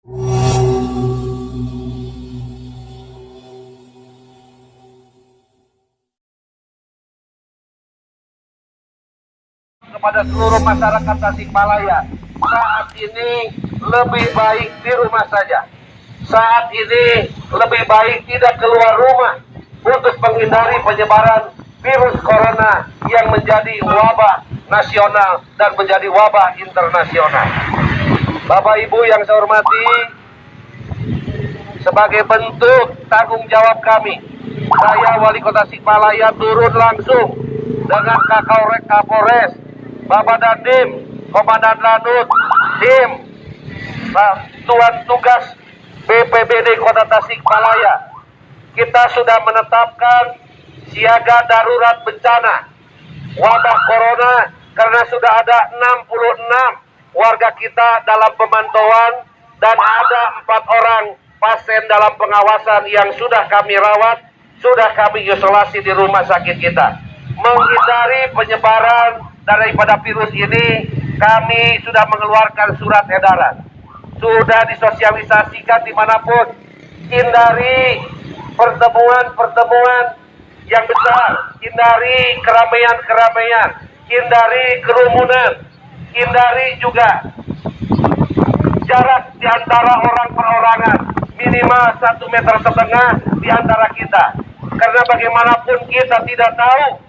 Kepada seluruh masyarakat Tasikmalaya, saat ini lebih baik di rumah saja. Saat ini lebih baik tidak keluar rumah untuk menghindari penyebaran virus corona yang menjadi wabah nasional dan menjadi wabah internasional. Bapak Ibu yang saya hormati, sebagai bentuk tanggung jawab kami, saya Wali Kota Tasikmalaya turun langsung dengan Kapolres, Bapak Dandim, Komandan Lanut, tim Tuan Tugas BPBD Kota Tasikmalaya. Kita sudah menetapkan siaga darurat bencana wabah corona karena sudah ada 66 warga kita dalam pemantauan dan ada 4 orang pasien dalam pengawasan yang sudah kami rawat, sudah kami isolasi di rumah sakit kita. Menghindari penyebaran daripada virus ini, kami sudah mengeluarkan surat edaran, sudah disosialisasikan dimanapun. Hindari pertemuan yang besar, hindari keramaian, hindari kerumunan, hindari juga jarak di antara orang perorangan, minimal 1,5 meter di antara kita. Karena bagaimanapun kita tidak tahu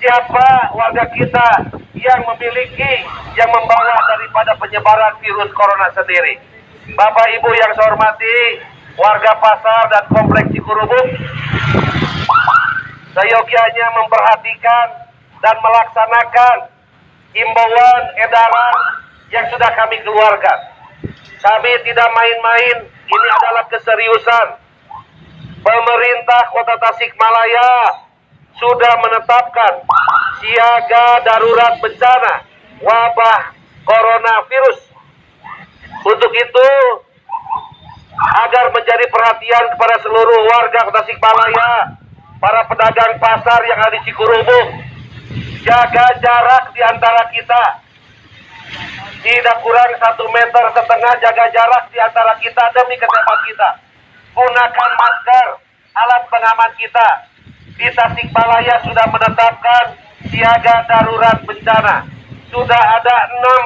siapa warga kita yang memiliki, yang membawa daripada penyebaran virus corona sendiri. Bapak Ibu yang saya hormati, warga pasar dan kompleks Cikurubuk, seyogianya memperhatikan dan melaksanakan himbauan edaran yang sudah kami keluarkan. Kami tidak main-main, ini adalah keseriusan. Pemerintah Kota Tasikmalaya sudah menetapkan siaga darurat bencana wabah coronavirus. Untuk itu, agar menjadi perhatian kepada seluruh warga Kota Tasikmalaya, para pedagang pasar yang ada di Cikurubuk, jaga jarak di antara kita. Tidak kurang 1,5 meter, jaga jarak di antara kita demi kesehatan kita. Gunakan masker, alat pengaman kita. Di Tasikmalaya sudah menetapkan siaga darurat bencana. Sudah ada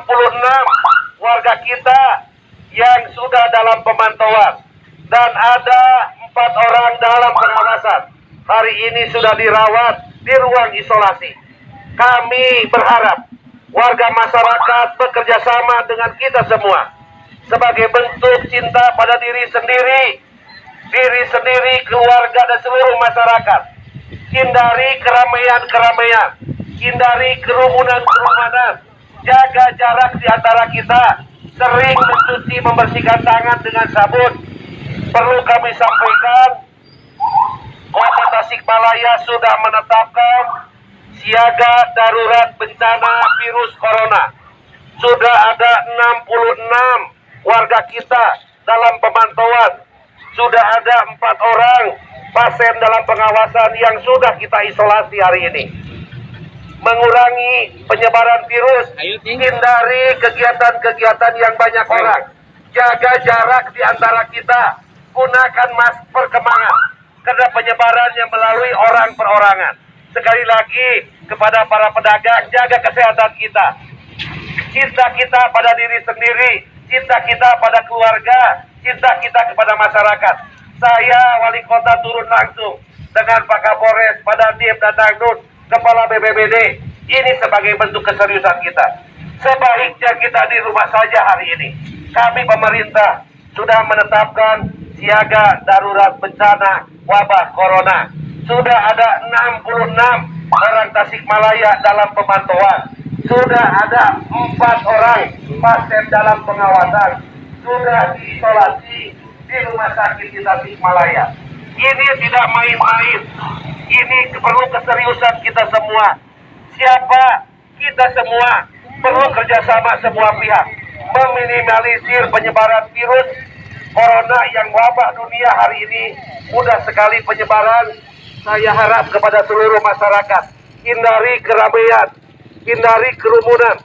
66 warga kita yang sudah dalam pemantauan. Dan ada 4 orang dalam pengawasan. Hari ini sudah dirawat di ruang isolasi. Kami berharap warga masyarakat bekerja sama dengan kita semua. Sebagai bentuk cinta pada diri sendiri, keluarga dan seluruh masyarakat. Hindari keramaian, hindari kerumunan, jaga jarak di antara kita, sering mencuci, membersihkan tangan dengan sabun. Perlu kami sampaikan, Kota Tasikmalaya sudah menetapkan siaga darurat bencana virus corona. Sudah ada 66 warga kita dalam pemantauan. Sudah ada 4 orang pasien dalam pengawasan yang sudah kita isolasi hari ini. Mengurangi penyebaran virus, hindari kegiatan-kegiatan yang banyak orang. Jaga jarak di antara kita, gunakan masker kemangan, karena penyebarannya melalui orang perorangan. Sekali lagi, kepada para pedagang, jaga kesehatan kita. Cinta kita pada diri sendiri, cinta kita pada keluarga, cinta kita kepada masyarakat. Saya Wali Kota turun langsung dengan Pak Kapolres, Pak Dandim dan Danut, Kepala BPBD. Ini sebagai bentuk keseriusan kita. Sebaiknya kita di rumah saja hari ini. Kami pemerintah sudah menetapkan siaga darurat bencana wabah corona. Sudah ada 66 orang Tasikmalaya dalam pemantauan. Sudah ada 4 orang pasien dalam pengawasan. Sudah diisolasi di rumah sakit di Tasikmalaya. Ini tidak main-main. Ini perlu keseriusan kita semua. Siapa? Kita semua perlu kerjasama semua pihak. Meminimalisir penyebaran virus corona yang wabah dunia hari ini. Mudah sekali penyebaran. Saya harap kepada seluruh masyarakat, hindari keramaian, hindari kerumunan.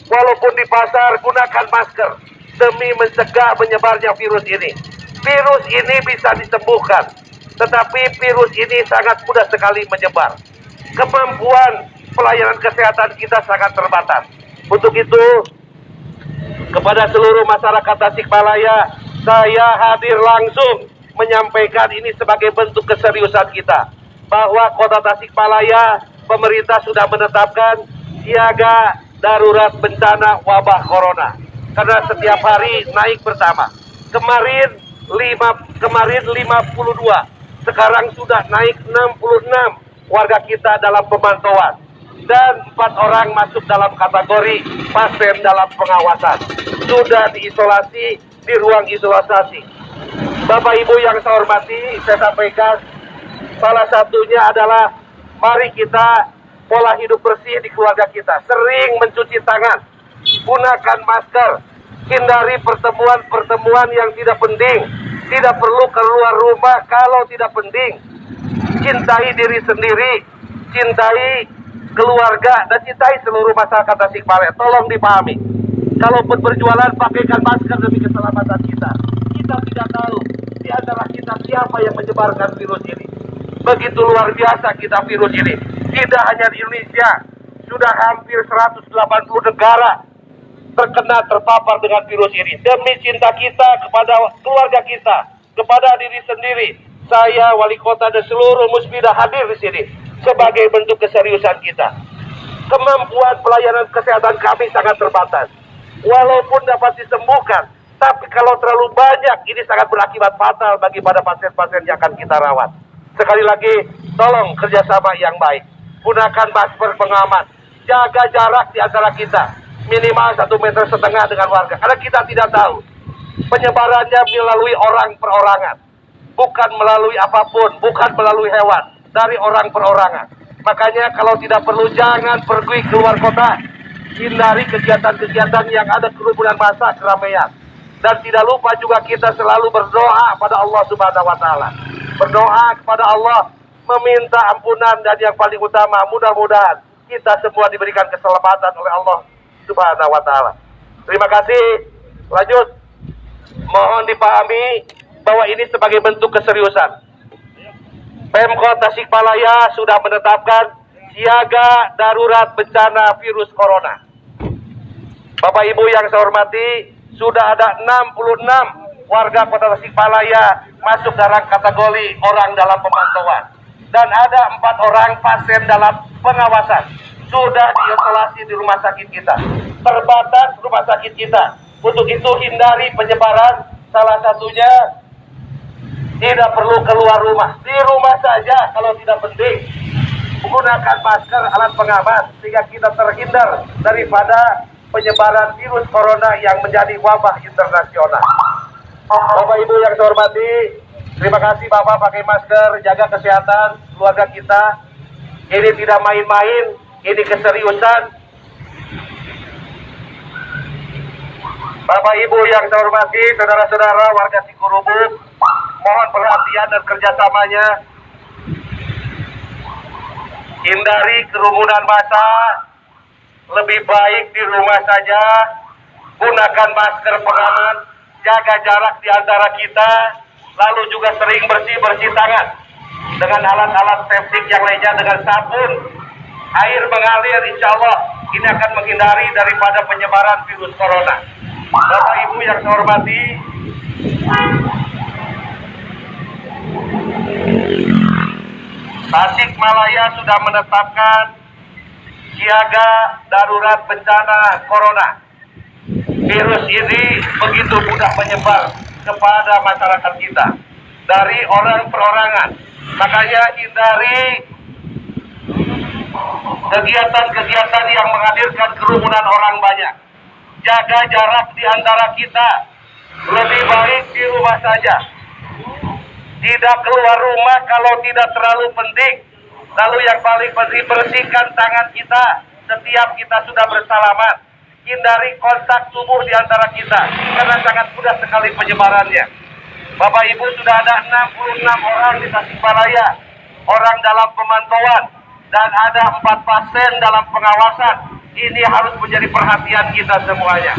Walaupun di pasar, gunakan masker. demi mencegah menyebarnya virus ini. Virus ini bisa disembuhkan, tetapi virus ini sangat mudah sekali menyebar. Kemampuan pelayanan kesehatan kita sangat terbatas. Untuk itu, kepada seluruh masyarakat Tasikmalaya, saya hadir langsung menyampaikan ini sebagai bentuk keseriusan kita, bahwa Kota Tasikmalaya, pemerintah sudah menetapkan siaga darurat bencana wabah corona. Karena setiap hari naik bertambah. Kemarin 52, sekarang sudah naik 66 warga kita dalam pemantauan. Dan 4 orang masuk dalam kategori pasien dalam pengawasan. Sudah diisolasi di ruang isolasi. Bapak Ibu yang saya hormati, saya sampaikan salah satunya adalah mari kita pola hidup bersih di keluarga kita. Sering mencuci tangan, gunakan masker, hindari pertemuan-pertemuan yang tidak penting. Tidak perlu keluar rumah kalau tidak penting. Cintai diri sendiri, cintai keluarga, dan cintai seluruh masyarakat Tasikmalaya. Tolong dipahami. Kalaupun berjualan, pakaikan masker demi keselamatan kita. Kita tidak tahu di antara kita siapa yang menyebarkan virus ini. Begitu luar biasa kita virus ini. Tidak hanya di Indonesia, sudah hampir 180 negara terpapar dengan virus ini. Demi cinta kita kepada keluarga kita, kepada diri sendiri, saya wali kota dan seluruh musbidah hadir di sini sebagai bentuk keseriusan kita. Kemampuan pelayanan kesehatan kami sangat terbatas. Walaupun dapat disembuhkan, tapi kalau terlalu banyak, ini sangat berakibat fatal bagi pada pasien-pasien yang akan kita rawat. Sekali lagi, tolong kerjasama yang baik. Gunakan masker pengaman. Jaga jarak di antara kita. Minimal 1,5 meter dengan warga. Karena kita tidak tahu penyebarannya melalui orang perorangan. Bukan melalui apapun, bukan melalui hewan. Dari orang perorangan. Makanya kalau tidak perlu, jangan pergi keluar kota. Hindari kegiatan-kegiatan yang ada kerumunan massa, keramaian. Dan tidak lupa juga kita selalu berdoa pada Allah Subhanahu wa Ta'ala. Berdoa kepada Allah, meminta ampunan, dan yang paling utama, mudah-mudahan kita semua diberikan keselamatan oleh Allah Subhanahu wa Ta'ala. Terima kasih. Lanjut, mohon dipahami bahwa ini sebagai bentuk keseriusan. Pemkot Tasikmalaya sudah menetapkan siaga darurat bencana virus corona. Bapak Ibu yang saya hormati, sudah ada 66 warga Kota Tasikmalaya masuk dalam kategori orang dalam pemantauan. Dan ada 4 orang pasien dalam pengawasan. Sudah diisolasi di rumah sakit kita. Terbatas rumah sakit kita. Untuk itu hindari penyebaran, salah satunya tidak perlu keluar rumah. Di rumah saja kalau tidak penting. Menggunakan masker, alat pengaman, sehingga kita terhindar daripada penyebaran virus corona yang menjadi wabah internasional. Bapak Ibu yang saya hormati, terima kasih Bapak pakai masker, jaga kesehatan keluarga kita. Ini tidak main-main, ini keseriusan. Bapak Ibu yang saya hormati, saudara-saudara warga Sikurubuk, mohon perhatian dan kerjasamanya. Hindari kerumunan massa, lebih baik di rumah saja. Gunakan masker pengaman, jaga jarak di antara kita, lalu juga sering bersih-bersih tangan dengan alat-alat septic yang lainnya, dengan sabun. Air mengalir, insya Allah ini akan menghindari daripada penyebaran virus corona. Bapak Ibu yang saya hormati, Tasikmalaya sudah menetapkan siaga darurat bencana corona. Virus ini begitu mudah menyebar kepada masyarakat kita dari orang perorangan. Makanya hindari kegiatan-kegiatan yang menghadirkan kerumunan orang banyak. Jaga jarak di antara kita. Lebih baik di rumah saja. Tidak keluar rumah kalau tidak terlalu penting. Lalu yang paling penting, bersihkan tangan kita setiap kita sudah bersalaman. Hindari kontak tubuh di antara kita, karena sangat mudah sekali penyebarannya. Bapak Ibu, sudah ada 66 orang di Tasikmalaya, orang dalam pemantauan, dan ada 4 pasien dalam pengawasan. Ini harus menjadi perhatian kita semuanya.